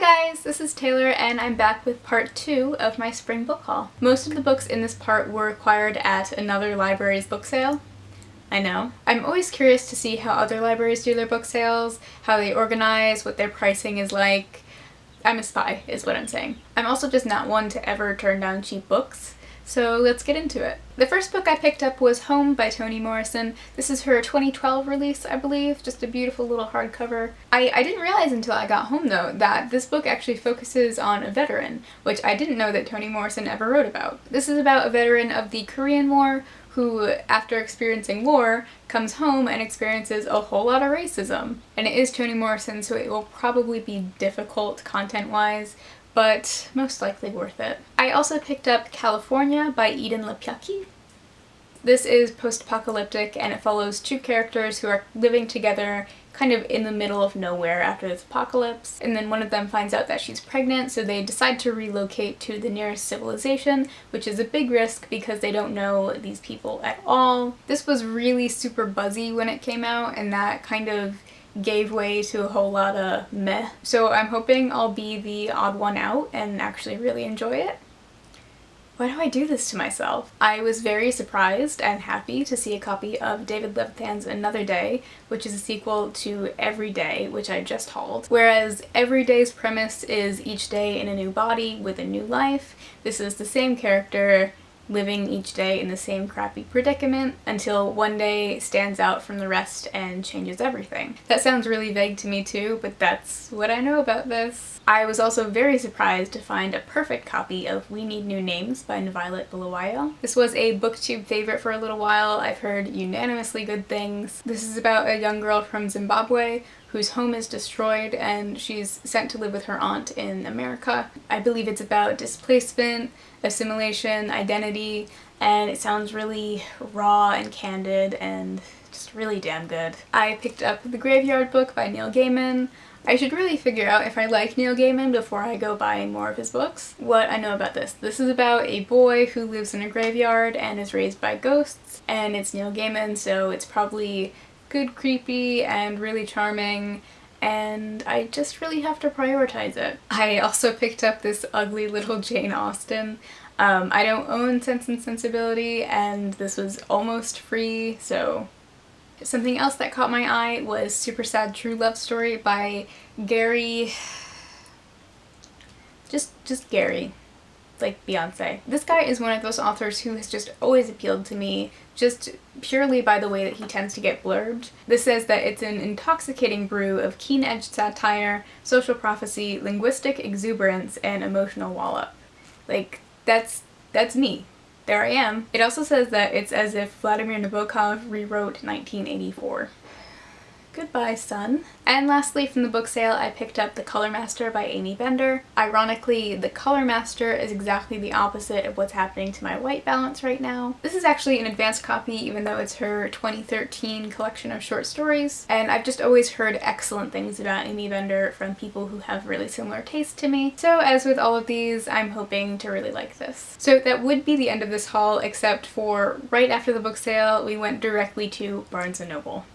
guys, this is Taylor and I'm back with part 2 of my spring book haul. Most of the books in this part were acquired at another library's book sale. I know. I'm always curious to see how other libraries do their book sales, how they organize, what their pricing is like. I'm a spy, is what I'm saying. I'm also just not one to ever turn down cheap books. So let's get into it. The first book I picked up was Home by Toni Morrison. This is her 2012 release, I believe, just a beautiful little hardcover. I didn't realize until I got home, though, that this book actually focuses on a veteran, which I didn't know that Toni Morrison ever wrote about. This is about a veteran of the Korean War who, after experiencing war, comes home and experiences a whole lot of racism. And it is Toni Morrison, so it will probably be difficult content-wise, but most likely worth it. I also picked up California by Eden Lepyaki. This is post-apocalyptic and it follows two characters who are living together kind of in the middle of nowhere after this apocalypse, and then one of them finds out that she's pregnant, so they decide to relocate to the nearest civilization, which is a big risk because they don't know these people at all. This was really super buzzy when it came out, and that kind of gave way to a whole lot of meh. So I'm hoping I'll be the odd one out and actually really enjoy it. Why do I do this to myself? I was very surprised and happy to see a copy of David Levithan's Another Day, which is a sequel to Every Day, which I just hauled. Whereas Every Day's premise is each day in a new body with a new life, this is the same character living each day in the same crappy predicament until one day stands out from the rest and changes everything. That sounds really vague to me too, but that's what I know about this. I was also very surprised to find a perfect copy of We Need New Names by Violet Bulawayo. This was a booktube favorite for a little while. I've heard unanimously good things. This is about a young girl from Zimbabwe whose home is destroyed and she's sent to live with her aunt in America. I believe it's about displacement, assimilation, identity, and it sounds really raw and candid and just really damn good. I picked up The Graveyard Book by Neil Gaiman. I should really figure out if I like Neil Gaiman before I go buy more of his books. What I know about this. This is about a boy who lives in a graveyard and is raised by ghosts, and it's Neil Gaiman, so it's probably good, creepy, and really charming, and I just really have to prioritize it. I also picked up this ugly little Jane Austen. I don't own Sense and Sensibility, and this was almost free, so... Something else that caught my eye was Super Sad True Love Story by Gary... Just Gary. Like Beyonce. This guy is one of those authors who has just always appealed to me, just purely by the way that he tends to get blurbed. This says that it's an intoxicating brew of keen-edged satire, social prophecy, linguistic exuberance, and emotional wallop. Like, that's me. There I am. It also says that it's as if Vladimir Nabokov rewrote 1984. Goodbye, son. And lastly, from the book sale, I picked up The Color Master by Amy Bender. Ironically, The Color Master is exactly the opposite of what's happening to my white balance right now. This is actually an advanced copy, even though it's her 2013 collection of short stories, and I've just always heard excellent things about Amy Bender from people who have really similar taste to me. So as with all of these, I'm hoping to really like this. So that would be the end of this haul, except for right after the book sale, we went directly to Barnes & Noble.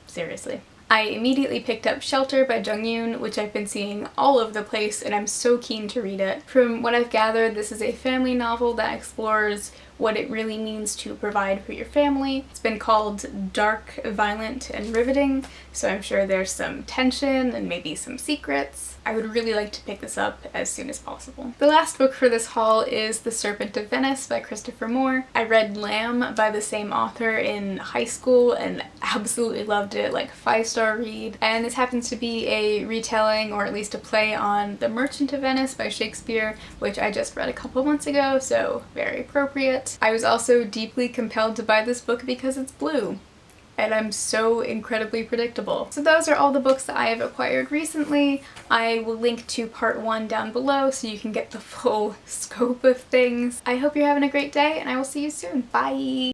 Seriously. I immediately picked up Shelter by Jung Yoon, which I've been seeing all over the place and I'm so keen to read it. From what I've gathered, this is a family novel that explores what it really means to provide for your family. It's been called dark, violent, and riveting, so I'm sure there's some tension and maybe some secrets. I would really like to pick this up as soon as possible. The last book for this haul is The Serpent of Venice by Christopher Moore. I read Lamb by the same author in high school and absolutely loved it, like 5-star read. And this happens to be a retelling, or at least a play on The Merchant of Venice by Shakespeare, which I just read a couple months ago, so very appropriate. I was also deeply compelled to buy this book because it's blue. And I'm so incredibly predictable. So those are all the books that I have acquired recently. I will link to part 1 down below so you can get the full scope of things. I hope you're having a great day and I will see you soon. Bye!